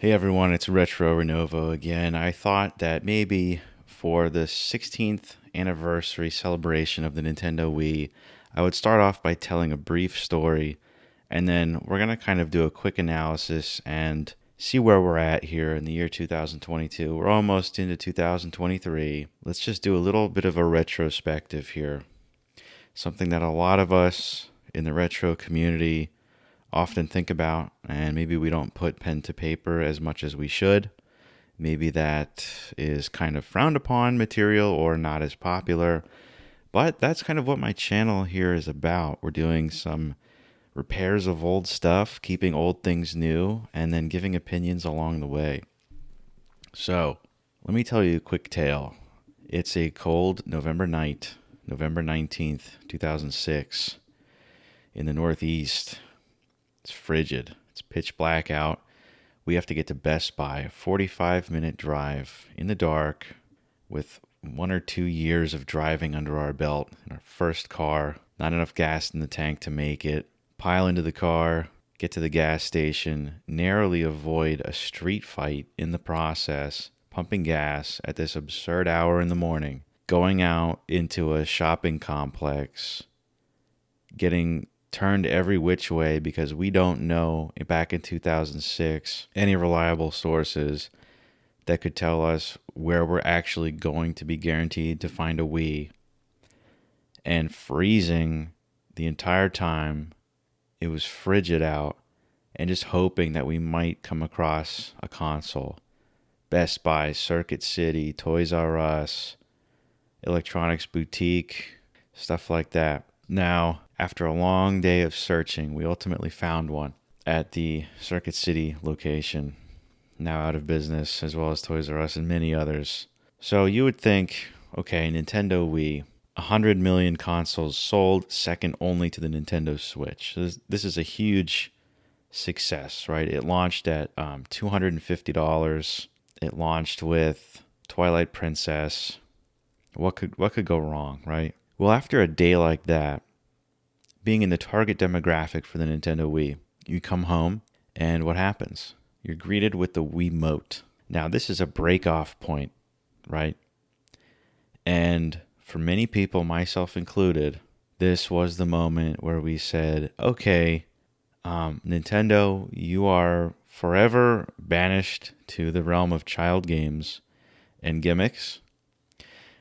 Hey everyone, it's Retro Renovo again. I thought that maybe for the 16th anniversary celebration of the Nintendo Wii, I would start off by telling a brief story, and then we're going to kind of do a quick analysis and see where we're at here in the year 2022. We're almost into 2023. Let's just do a little bit of a retrospective here. Something that a lot of us in the retro community often think about, and maybe we don't put pen to paper as much as we should. Maybe that is kind of frowned upon material or not as popular, but that's kind of what my channel here is about. We're doing some repairs of old stuff, keeping old things new, and then giving opinions along the way. So, let me tell you a quick tale. It's a cold November night, November 19th, 2006, in the Northeast. It's frigid. It's pitch black out. We have to get to Best Buy, a 45-minute drive in the dark with 1 or 2 years of driving under our belt in our first car, not enough gas in the tank to make it. Pile into the car, get to the gas station, narrowly avoid a street fight in the process, pumping gas at this absurd hour in the morning, going out into a shopping complex, getting turned every which way because we don't know back in 2006 any reliable sources that could tell us where we're actually going to be guaranteed to find a Wii, and freezing the entire time. It was frigid out, and just hoping that we might come across a console. Best Buy, Circuit City, Toys R Us, Electronics Boutique, stuff like that. Now, after a long day of searching, we ultimately found one at the Circuit City location, now out of business, as well as Toys R Us and many others. So you would think, okay, Nintendo Wii, 100 million consoles sold, second only to the Nintendo Switch. This is a huge success, right? It launched at $250. It launched with Twilight Princess. What could go wrong, right? Well, after a day like that, being in the target demographic for the Nintendo Wii, you come home, and what happens? You're greeted with the Wii mote. Now, this is a break-off point, right? And for many people, myself included, this was the moment where we said, okay, Nintendo, you are forever banished to the realm of child games and gimmicks.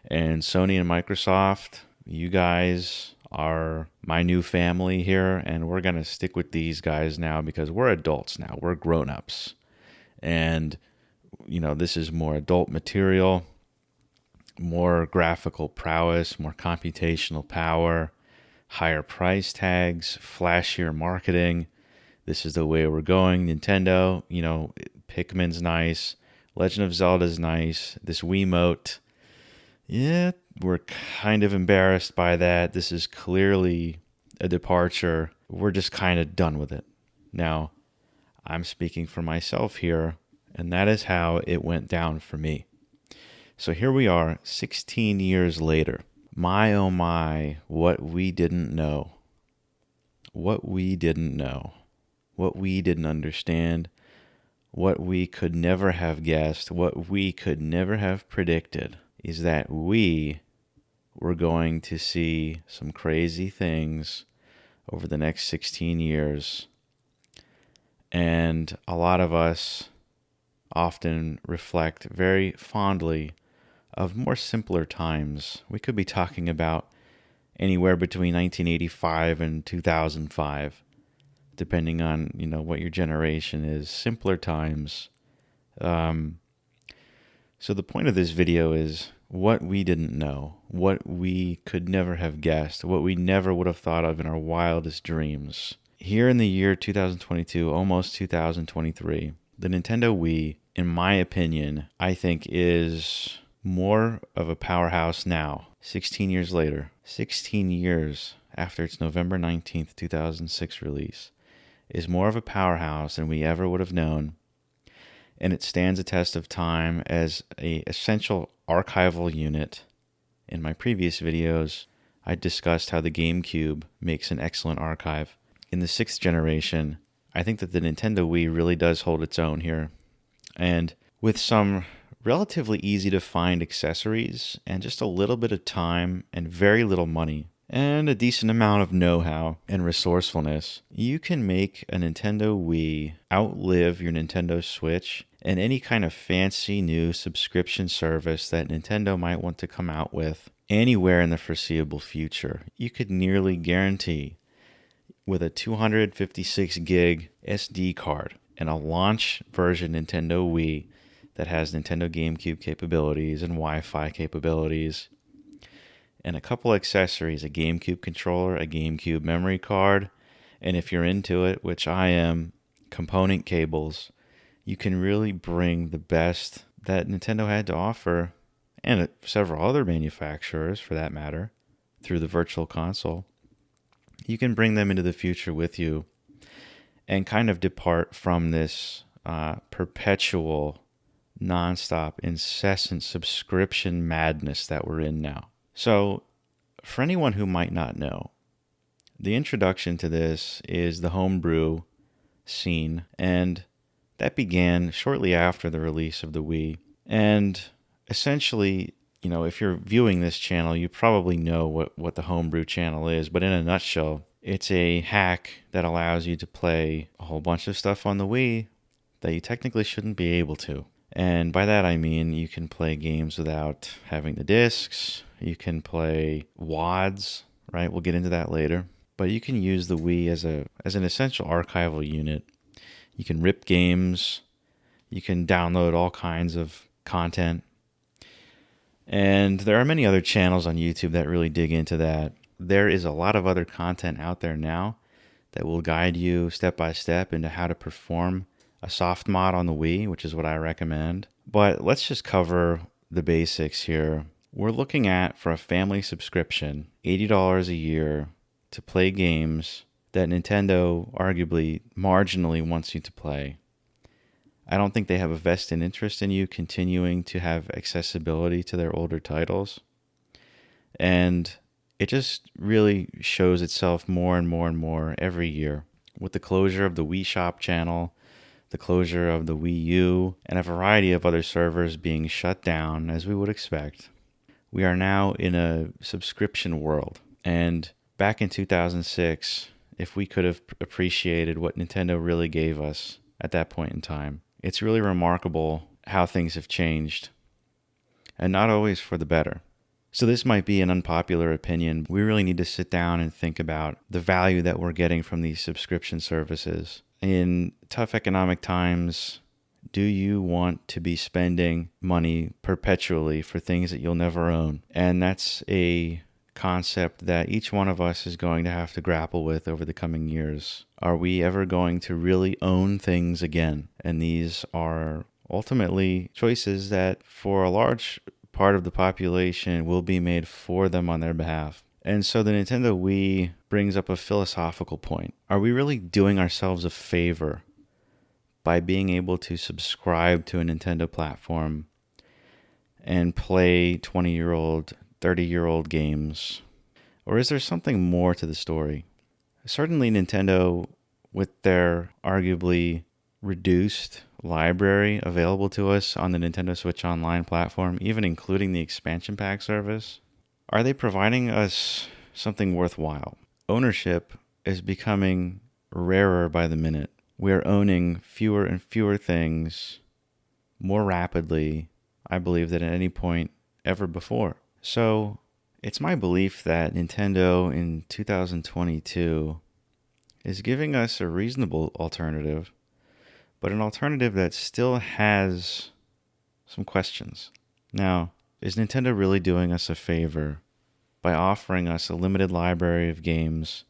And Sony and Microsoft, you guys are my new family here, and we're going to stick with these guys now because we're adults now. We're grown-ups. And, this is more adult material, more graphical prowess, more computational power, higher price tags, flashier marketing. This is the way we're going. Nintendo, Pikmin's nice. Legend of Zelda's nice. This Wiimote, yeah, we're kind of embarrassed by that. This is clearly a departure. We're just kind of done with it. Now, I'm speaking for myself here, and that is how it went down for me. So here we are, 16 years later. My oh my, what we didn't know. What we didn't know. What we didn't understand. What we could never have guessed. What we could never have predicted is that we were going to see some crazy things over the next 16 years. And a lot of us often reflect very fondly of more simpler times. We could be talking about anywhere between 1985 and 2005, depending on, what your generation is. Simpler times. So the point of this video is what we didn't know, what we could never have guessed, what we never would have thought of in our wildest dreams. Here in the year 2022, almost 2023, the Nintendo Wii, in my opinion, I think is more of a powerhouse now, 16 years later, 16 years after its November 19th, 2006 release, is more of a powerhouse than we ever would have known. And it stands a test of time as an essential archival unit. In my previous videos, I discussed how the GameCube makes an excellent archive. In the 6th generation, I think that the Nintendo Wii really does hold its own here. And with some relatively easy to find accessories and just a little bit of time and very little money and a decent amount of know-how and resourcefulness, you can make a Nintendo Wii outlive your Nintendo Switch and any kind of fancy new subscription service that Nintendo might want to come out with anywhere in the foreseeable future. You could nearly guarantee with a 256 gig SD card and a launch version Nintendo Wii that has Nintendo GameCube capabilities and Wi-Fi capabilities, and a couple accessories, a GameCube controller, a GameCube memory card, and if you're into it, which I am, component cables, you can really bring the best that Nintendo had to offer, and several other manufacturers for that matter, through the Virtual Console. You can bring them into the future with you and kind of depart from this perpetual, nonstop, incessant subscription madness that we're in now. So, for anyone who might not know, the introduction to this is the homebrew scene, and that began shortly after the release of the Wii. And essentially, if you're viewing this channel, you probably know what the homebrew channel is, but in a nutshell, it's a hack that allows you to play a whole bunch of stuff on the Wii that you technically shouldn't be able to. And by that I mean you can play games without having the discs. You can play WADs, right? We'll get into that later. But you can use the Wii as an essential archival unit. You can rip games. You can download all kinds of content. And there are many other channels on YouTube that really dig into that. There is a lot of other content out there now that will guide you step by step into how to perform a soft mod on the Wii, which is what I recommend. But let's just cover the basics here. We're looking at, for a family subscription, $80 a year to play games that Nintendo arguably marginally wants you to play. I don't think they have a vested interest in you continuing to have accessibility to their older titles. And it just really shows itself more and more and more every year. With the closure of the Wii Shop channel, the closure of the Wii U, and a variety of other servers being shut down, as we would expect, we are now in a subscription world. And back in 2006, if we could have appreciated what Nintendo really gave us at that point in time, it's really remarkable how things have changed, and not always for the better. So this might be an unpopular opinion. We really need to sit down and think about the value that we're getting from these subscription services. In tough economic times, do you want to be spending money perpetually for things that you'll never own? And that's a concept that each one of us is going to have to grapple with over the coming years. Are we ever going to really own things again? And these are ultimately choices that for a large part of the population will be made for them on their behalf. And so the Nintendo Wii brings up a philosophical point. Are we really doing ourselves a favor by being able to subscribe to a Nintendo platform and play 20-year-old, 30-year-old games? Or is there something more to the story? Certainly Nintendo, with their arguably reduced library available to us on the Nintendo Switch Online platform, even including the expansion pack service, are they providing us something worthwhile? Ownership is becoming rarer by the minute. We are owning fewer and fewer things more rapidly, I believe, than at any point ever before. So it's my belief that Nintendo in 2022 is giving us a reasonable alternative, but an alternative that still has some questions. Now, is Nintendo really doing us a favor by offering us a limited library of games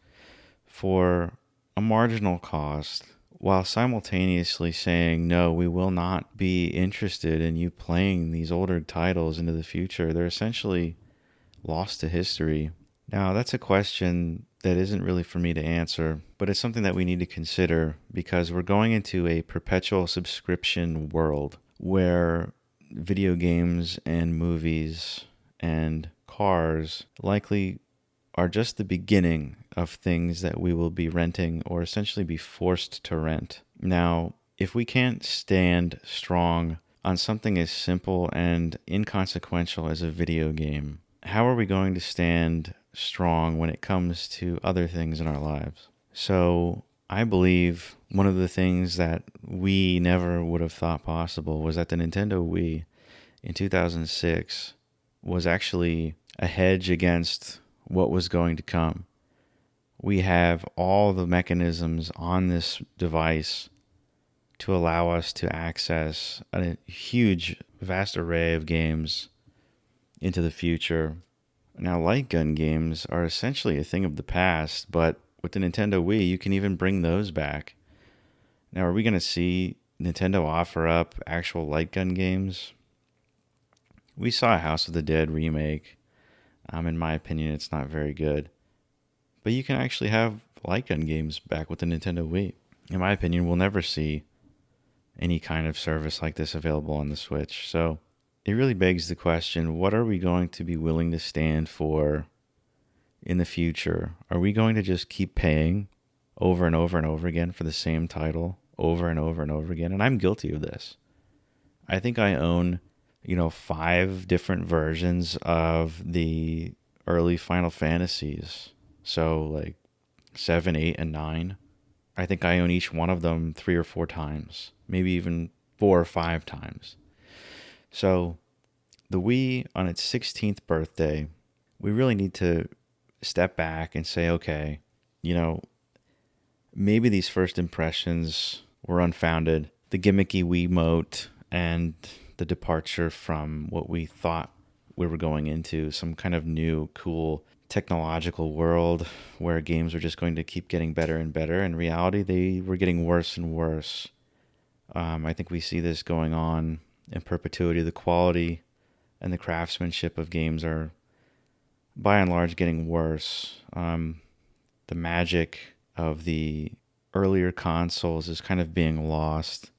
for a marginal cost, while simultaneously saying, no, we will not be interested in you playing these older titles into the future? They're essentially lost to history. Now, that's a question that isn't really for me to answer, but it's something that we need to consider because we're going into a perpetual subscription world where video games and movies and cars likely are just the beginning of things that we will be renting or essentially be forced to rent. Now, If we can't stand strong on something as simple and inconsequential as a video game, how are we going to stand strong when it comes to other things in our lives? So I believe one of the things that we never would have thought possible was that the Nintendo Wii in 2006 was actually a hedge against what was going to come. We have all the mechanisms on this device to allow us to access a huge, vast array of games into the future. Now, light gun games are essentially a thing of the past, but with the Nintendo Wii, you can even bring those back. Now, are we going to see Nintendo offer up actual light gun games? We saw a House of the Dead remake. In my opinion, it's not very good. But you can actually have light gun games back with the Nintendo Wii. In my opinion, we'll never see any kind of service like this available on the Switch. So it really begs the question, what are we going to be willing to stand for in the future? Are we going to just keep paying over and over and over again for the same title over and over and over again? And I'm guilty of this. I think I own, 5 different versions of the early Final Fantasies. So like 7, 8, and 9. I think I own each one of them 3 or 4 times, maybe even 4 or 5 times. So the Wii on its 16th birthday, we really need to step back and say, okay, maybe these first impressions were unfounded. The gimmicky Wii mote and the departure from what we thought we were going into, some kind of new, cool technological world where games were just going to keep getting better and better. In reality, they were getting worse and worse. I think we see this going on in perpetuity. The quality and the craftsmanship of games are, by and large, getting worse. The magic of the earlier consoles is kind of being lost.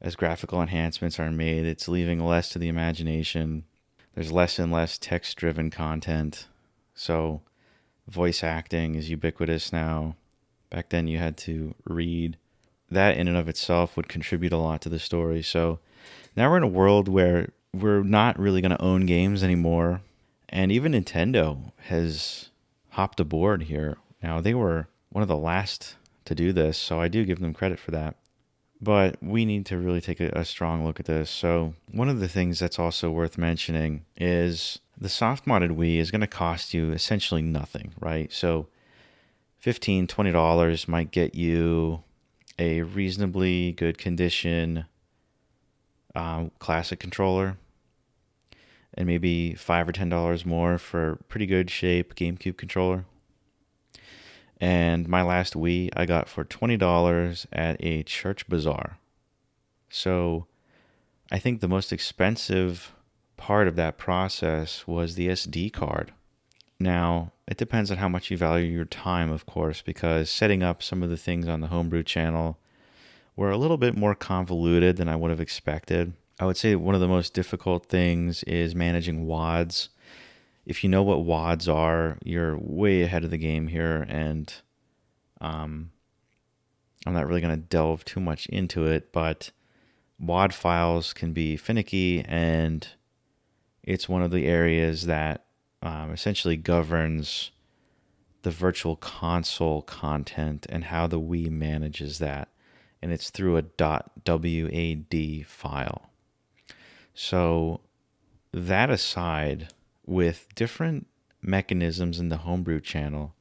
As graphical enhancements are made, it's leaving less to the imagination. There's less and less text-driven content. So voice acting is ubiquitous now. Back then you had to read. That in and of itself would contribute a lot to the story. So now we're in a world where we're not really going to own games anymore. And even Nintendo has hopped aboard here. Now, they were one of the last to do this, so I do give them credit for that. But we need to really take a strong look at this. So one of the things that's also worth mentioning is the soft modded Wii is going to cost you essentially nothing, right? So $15, $20 might get you a reasonably good condition classic controller, and maybe $5 or $10 more for pretty good shape GameCube controller. And my last Wii I got for $20 at a church bazaar. So I think the most expensive part of that process was the SD card. Now, it depends on how much you value your time, of course, because setting up some of the things on the Homebrew channel were a little bit more convoluted than I would have expected. I would say one of the most difficult things is managing WODs. If you know what WODs are, you're way ahead of the game here, and I'm not really going to delve too much into it, but WOD files can be finicky, and it's one of the areas that essentially governs the virtual console content and how the Wii manages that, and it's through a .wad file. So that aside, with different mechanisms in the Homebrew channel,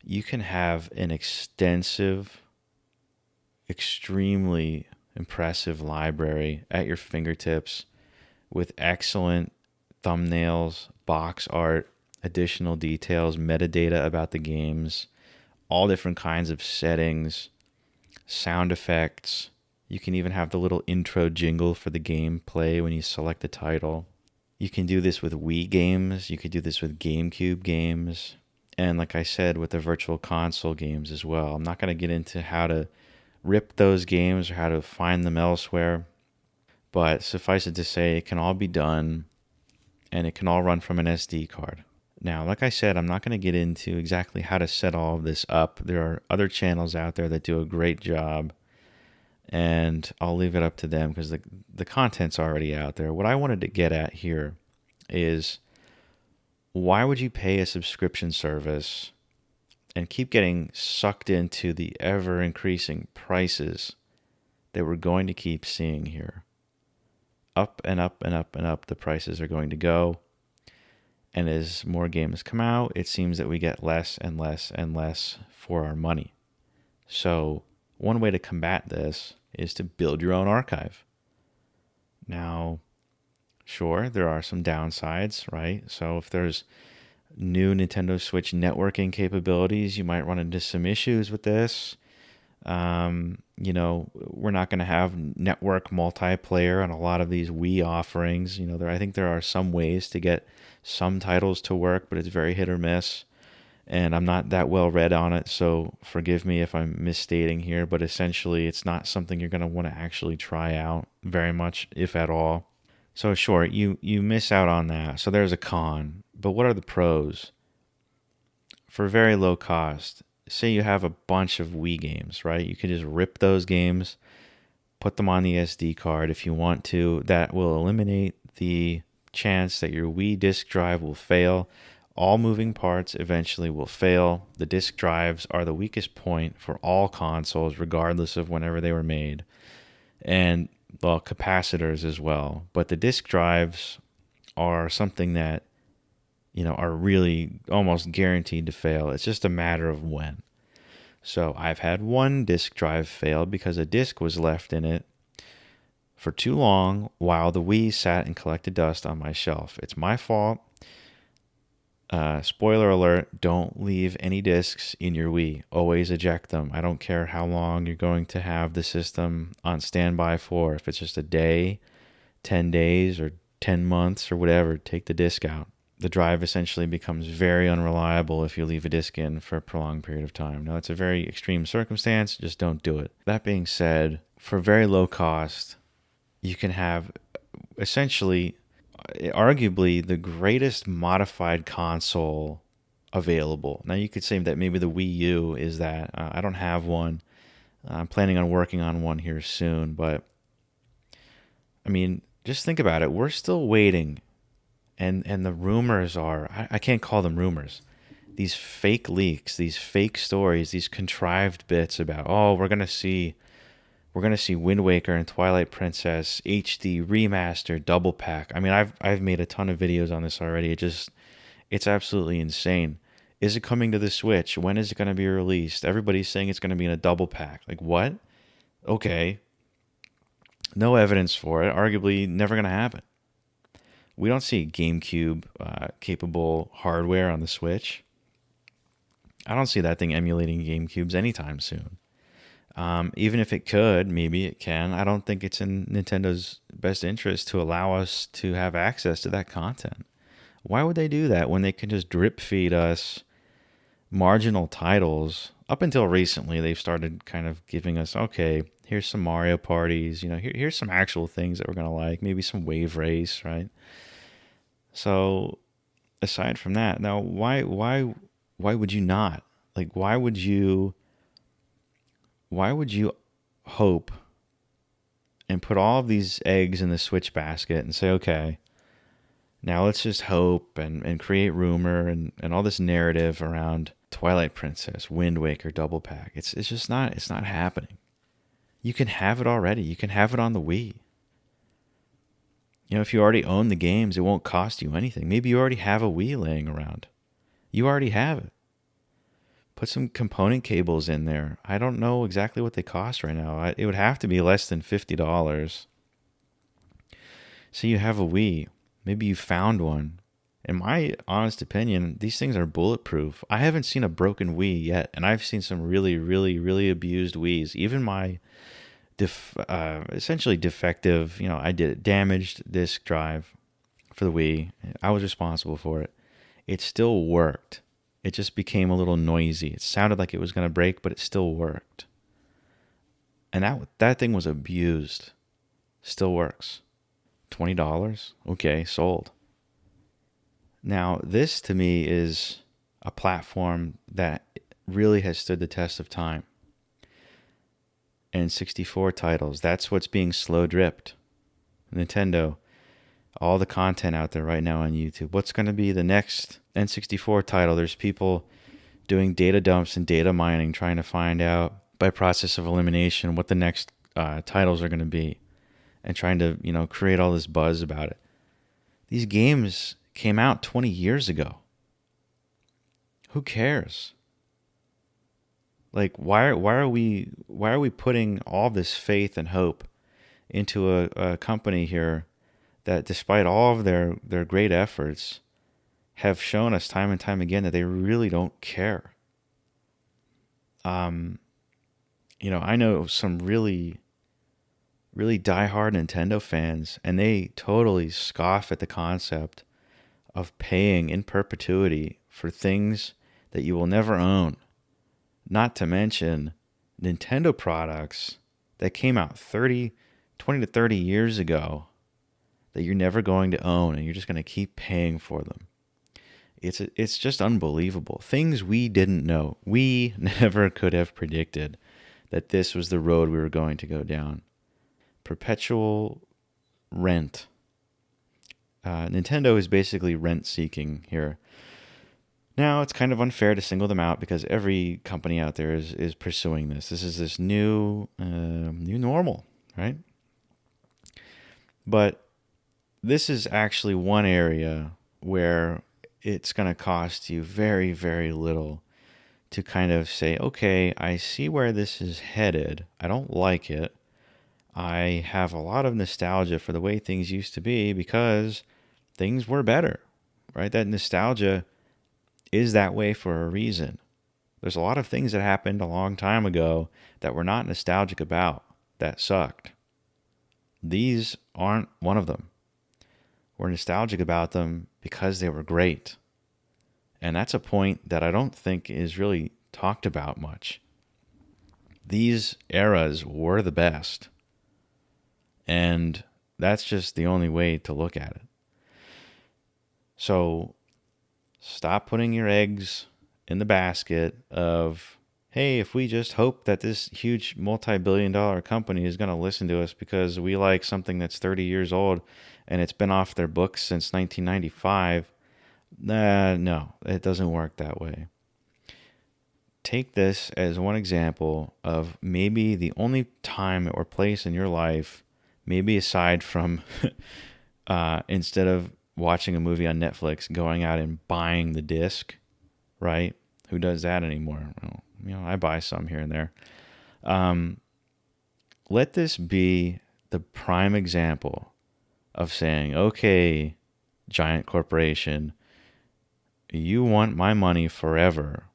you can have an extensive, extremely impressive library at your fingertips with excellent thumbnails, box art, additional details, metadata about the games, all different kinds of settings, sound effects. You can even have the little intro jingle for the game play when you select the title. You can do this with Wii games. You could do this with GameCube games. And like I said, with the virtual console games as well. I'm not going to get into how to rip those games or how to find them elsewhere. But suffice it to say, it can all be done, and it can all run from an SD card. Now, like I said, I'm not going to get into exactly how to set all of this up. There are other channels out there that do a great job and I'll leave it up to them because the content's already out there. What I wanted to get at here is, why would you pay a subscription service and keep getting sucked into the ever increasing prices that we're going to keep seeing here? Up and up and up and up the prices are going to go. And as more games come out, it seems that we get less and less and less for our money. So one way to combat this is to build your own archive. Now, sure, there are some downsides, right? So if there's new Nintendo Switch networking capabilities, you might run into some issues with this. We're not going to have network multiplayer on a lot of these Wii offerings. I think there are some ways to get some titles to work, but it's very hit or miss. And I'm not that well read on it, so forgive me if I'm misstating here, but essentially it's not something you're going to want to actually try out very much, if at all. So sure, you miss out on that. So there's a con. But what are the pros? For very low cost, say you have a bunch of Wii games, right? You can just rip those games, put them on the SD card if you want to. That will eliminate the chance that your Wii disk drive will fail. All moving parts eventually will fail. The disk drives are the weakest point for all consoles, regardless of whenever they were made. And, well, capacitors as well. But the disk drives are something that, are really almost guaranteed to fail. It's just a matter of when. So I've had one disk drive fail because a disk was left in it for too long while the Wii sat and collected dust on my shelf. It's my fault. Spoiler alert, don't leave any discs in your Wii. Always eject them. I don't care how long you're going to have the system on standby for. If it's just a day, 10 days, or 10 months, or whatever, take the disc out. The drive essentially becomes very unreliable if you leave a disc in for a prolonged period of time. Now, it's a very extreme circumstance. Just don't do it. That being said, for very low cost, you can have essentially, arguably, the greatest modified console available. Now, you could say that maybe the Wii U is that. I don't have one. I'm planning on working on one here soon. But, I mean, just think about it. We're still waiting. And the rumors are, I can't call them rumors, these fake leaks, these fake stories, these contrived bits about, we're gonna see Wind Waker and Twilight Princess HD remaster double pack. I mean, I've made a ton of videos on this already. It's absolutely insane. Is it coming to the Switch? When is it going to be released? Everybody's saying it's going to be in a double pack. Like, what? Okay. No evidence for it. Arguably never going to happen. We don't see GameCube capable hardware on the Switch. I don't see that thing emulating GameCubes anytime soon. Even if it could, maybe it can. I don't think it's in Nintendo's best interest to allow us to have access to that content. Why would they do that when they can just drip feed us marginal titles? Up until recently, they've started kind of giving us, okay, here's some Mario parties, here's some actual things that we're going to like, maybe some Wave Race, right? So aside from that, now why would you not? Like, why would you hope and put all of these eggs in the Switch basket and say, okay, now let's just hope and create rumor and all this narrative around Twilight Princess, Wind Waker, double pack. It's just not, it's not happening. You can have it already. You can have it on the Wii. If you already own the games, it won't cost you anything. Maybe you already have a Wii laying around. You already have it. Put some component cables in there. I don't know exactly what they cost right now. It would have to be less than $50. So you have a Wii. Maybe you found one. In my honest opinion, these things are bulletproof. I haven't seen a broken Wii yet, and I've seen some really, really, really abused Wiis. Even my essentially defective, I did it, damaged disk drive for the Wii. I was responsible for it. It still worked. It just became a little noisy. It sounded like it was going to break, but it still worked. And that thing was abused. Still works. $20? Okay, sold. Now, this to me is a platform that really has stood the test of time. N64 titles. That's what's being slow dripped. Nintendo, all the content out there right now on YouTube. What's going to be the next N64 title? There's people doing data dumps and data mining, trying to find out by process of elimination what the next titles are going to be, and trying to create all this buzz about it. These games came out 20 years ago. Who cares? Like, why are we putting all this faith and hope into a company here that, despite all of their great efforts, have shown us time and time again that they really don't care? I know some really, really diehard Nintendo fans, and they totally scoff at the concept of paying in perpetuity for things that you will never own. Not to mention Nintendo products that came out 20 to 30 years ago that you're never going to own, and you're just going to keep paying for them. It's just unbelievable. Things we didn't know. We never could have predicted that this was the road we were going to go down. Perpetual rent. Nintendo is basically rent-seeking here. Now, it's kind of unfair to single them out because every company out there is pursuing this. This is this new normal, right? But this is actually one area where it's going to cost you very, very little to kind of say, okay, I see where this is headed. I don't like it. I have a lot of nostalgia for the way things used to be because things were better, right? That nostalgia is that way for a reason. There's a lot of things that happened a long time ago that we're not nostalgic about, that sucked. These aren't one of them. We're nostalgic about them because they were great. And that's a point that I don't think is really talked about much. These eras were the best. And that's just the only way to look at it. So stop putting your eggs in the basket of, hey, if we just hope that this huge multi-billion-dollar company is going to listen to us because we like something that's 30 years old and it's been off their books since 1995. No, it doesn't work that way. Take this as one example of maybe the only time or place in your life, maybe aside from instead of watching a movie on Netflix, going out and buying the disc, right? Who does that anymore? Well, I buy some here and there. Let this be the prime example of saying, okay, giant corporation, you want my money forever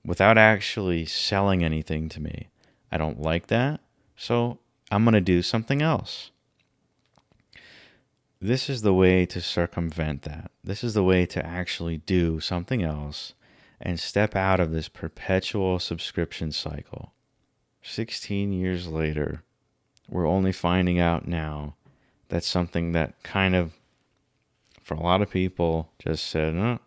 without actually selling anything to me. I don't like that, so I'm going to do something else. This is the way to circumvent that. This is the way to actually do something else and step out of this perpetual subscription cycle. 16 years later, we're only finding out now that something that kind of, for a lot of people, just said, oh,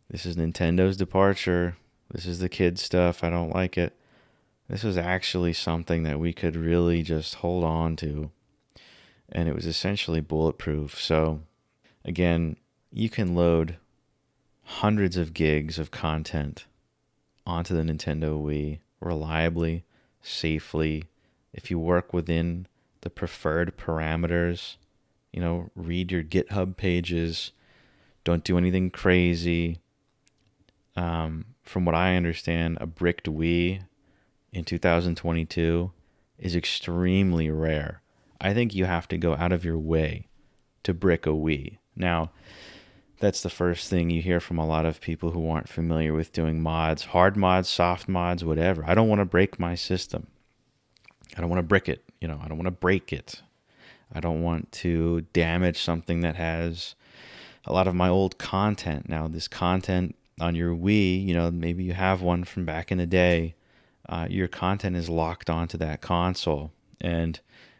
this is Nintendo's departure. This is the kid stuff. I don't like it. This was actually something that we could really just hold on to. And it was essentially bulletproof. So, again, you can load hundreds of gigs of content onto the Nintendo Wii reliably, safely. If you work within the preferred parameters, read your GitHub pages. Don't do anything crazy. From what I understand, a bricked Wii in 2022 is extremely rare. I think you have to go out of your way to brick a Wii. Now, that's the first thing you hear from a lot of people who aren't familiar with doing mods, hard mods, soft mods, whatever. I don't want to break my system. I don't want to brick it. I don't want to break it. I don't want to damage something that has a lot of my old content. Now, this content on your Wii, maybe you have one from back in the day. Your content is locked onto that console. And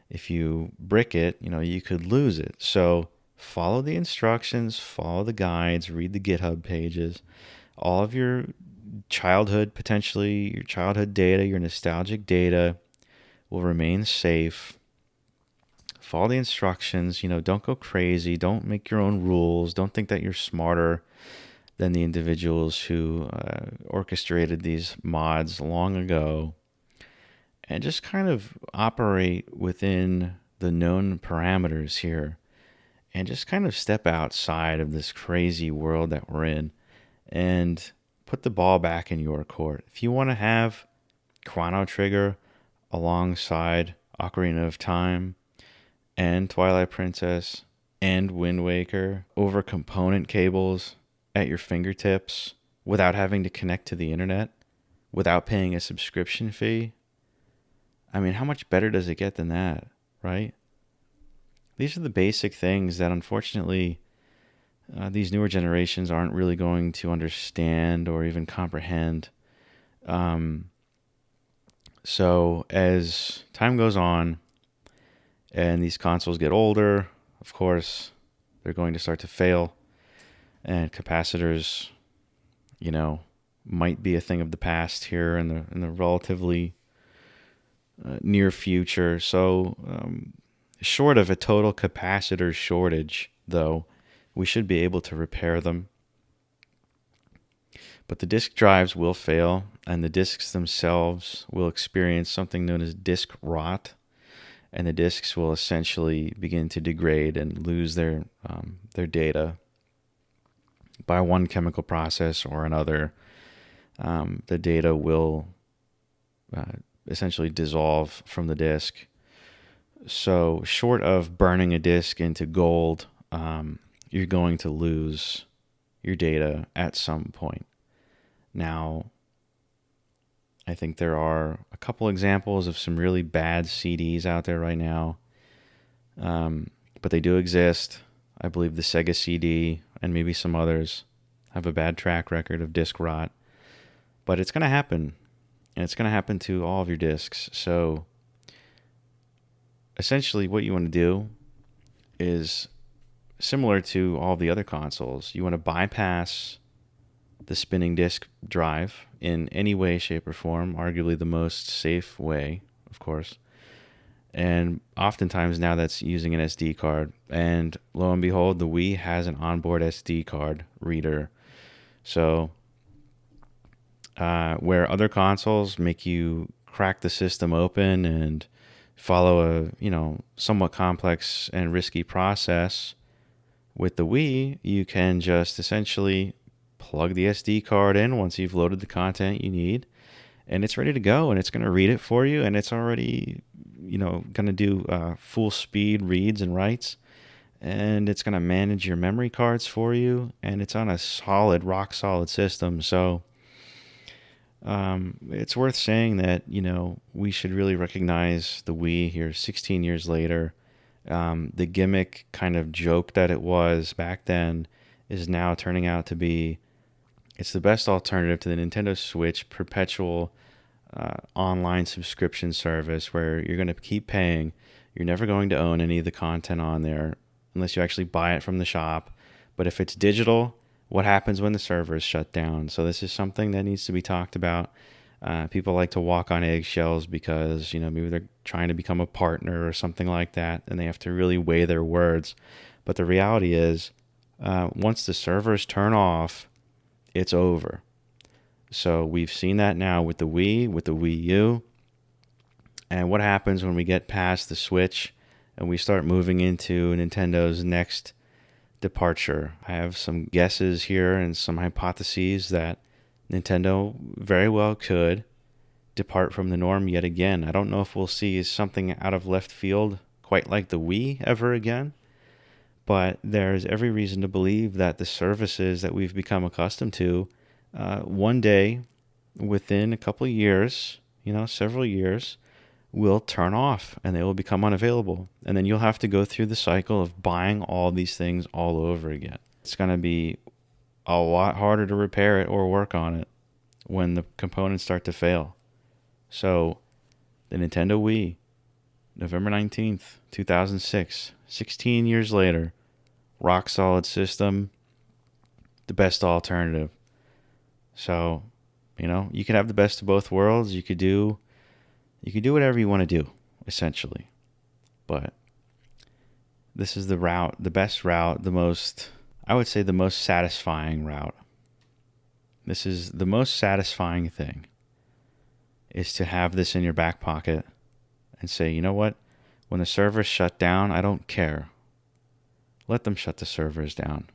if you brick it, you could lose it. So follow the instructions, follow the guides, read the GitHub pages. All of your childhood, potentially your childhood data, your nostalgic data will remain safe. Follow the instructions. Don't go crazy. Don't make your own rules. Don't think that you're smarter than the individuals who orchestrated these mods long ago. And just kind of operate within the known parameters here. And just kind of step outside of this crazy world that we're in and put the ball back in your court. If you want to have Chrono Trigger alongside Ocarina of Time and Twilight Princess and Wind Waker over component cables at your fingertips without having to connect to the internet, without paying a subscription fee, I mean, how much better does it get than that, right? These are the basic things that unfortunately these newer generations aren't really going to understand or even comprehend. So as time goes on and these consoles get older, of course, they're going to start to fail, and capacitors, might be a thing of the past here in the relatively near future. So, short of a total capacitor shortage, though, we should be able to repair them. But the disk drives will fail, and the disks themselves will experience something known as disk rot, and the disks will essentially begin to degrade and lose their data by one chemical process or another. The data will essentially dissolve from the disk. So, short of burning a disk into gold, you're going to lose your data at some point. Now, I think there are a couple examples of some really bad CDs out there right now, but they do exist. I believe the Sega CD and maybe some others have a bad track record of disk rot, but it's going to happen, and it's going to happen to all of your disks. So essentially what you want to do is similar to all the other consoles. You want to bypass the spinning disk drive in any way, shape, or form, arguably the most safe way, of course. And oftentimes now that's using an SD card. And lo and behold, the Wii has an onboard SD card reader. So where other consoles make you crack the system open and follow a somewhat complex and risky process, with the Wii, you can just essentially plug the SD card in once you've loaded the content you need, and it's ready to go, and it's going to read it for you, and it's already going to do full speed reads and writes, and it's going to manage your memory cards for you, and it's on a rock solid system. So it's worth saying that we should really recognize the Wii here 16 years later. The gimmick kind of joke that it was back then is now turning out to be, it's the best alternative to the Nintendo Switch perpetual online subscription service where you're going to keep paying. You're never going to own any of the content on there unless you actually buy it from the shop. But if it's digital, what happens when the server is shut down? So this is something that needs to be talked about. People like to walk on eggshells because, maybe they're trying to become a partner or something like that, and they have to really weigh their words. But the reality is, once the servers turn off, it's over. So we've seen that now with the Wii, with the Wii U. And what happens when we get past the Switch and we start moving into Nintendo's next departure? I have some guesses here and some hypotheses that Nintendo very well could depart from the norm yet again. I don't know if we'll see something out of left field quite like the Wii ever again, but there's every reason to believe that the services that we've become accustomed to, one day, within a couple of years, several years, will turn off and they will become unavailable. And then you'll have to go through the cycle of buying all these things all over again. It's going to be a lot harder to repair it or work on it when the components start to fail. So, the Nintendo Wii, November 19th, 2006, 16 years later, rock solid system, the best alternative. So, you can have the best of both worlds. You could do whatever you want to do. essentially. But this is the route, the best route, I would say the most satisfying route. This is the most satisfying thing, is to have this in your back pocket and say, you know what? When the servers shut down, I don't care. Let them shut the servers down.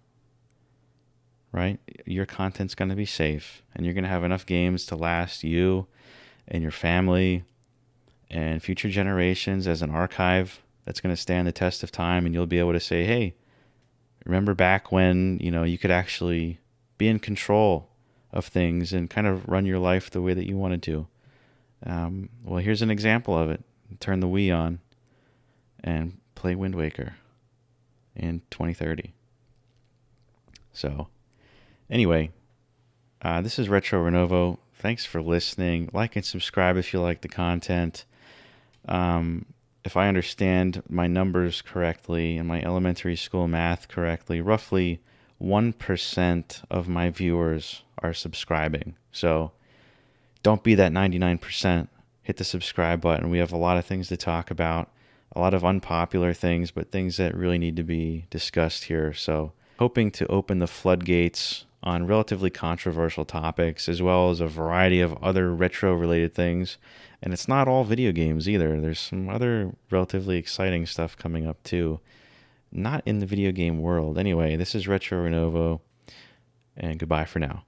Right? Your content's going to be safe, and you're going to have enough games to last you and your family and future generations as an archive that's going to stand the test of time, and you'll be able to say, hey, remember back when, you could actually be in control of things and kind of run your life the way that you wanted to. Well, here's an example of it. Turn the Wii on and play Wind Waker in 2030. So, anyway, this is Retro Renovo. Thanks for listening. Like and subscribe if you like the content. If I understand my numbers correctly and my elementary school math correctly, roughly 1% of my viewers are subscribing. So don't be that 99%. Hit the subscribe button. We have a lot of things to talk about, a lot of unpopular things, but things that really need to be discussed here. So hoping to open the floodgates on relatively controversial topics, as well as a variety of other retro-related things. And it's not all video games either. There's some other relatively exciting stuff coming up too. Not in the video game world. Anyway, this is Retro Renovo, and goodbye for now.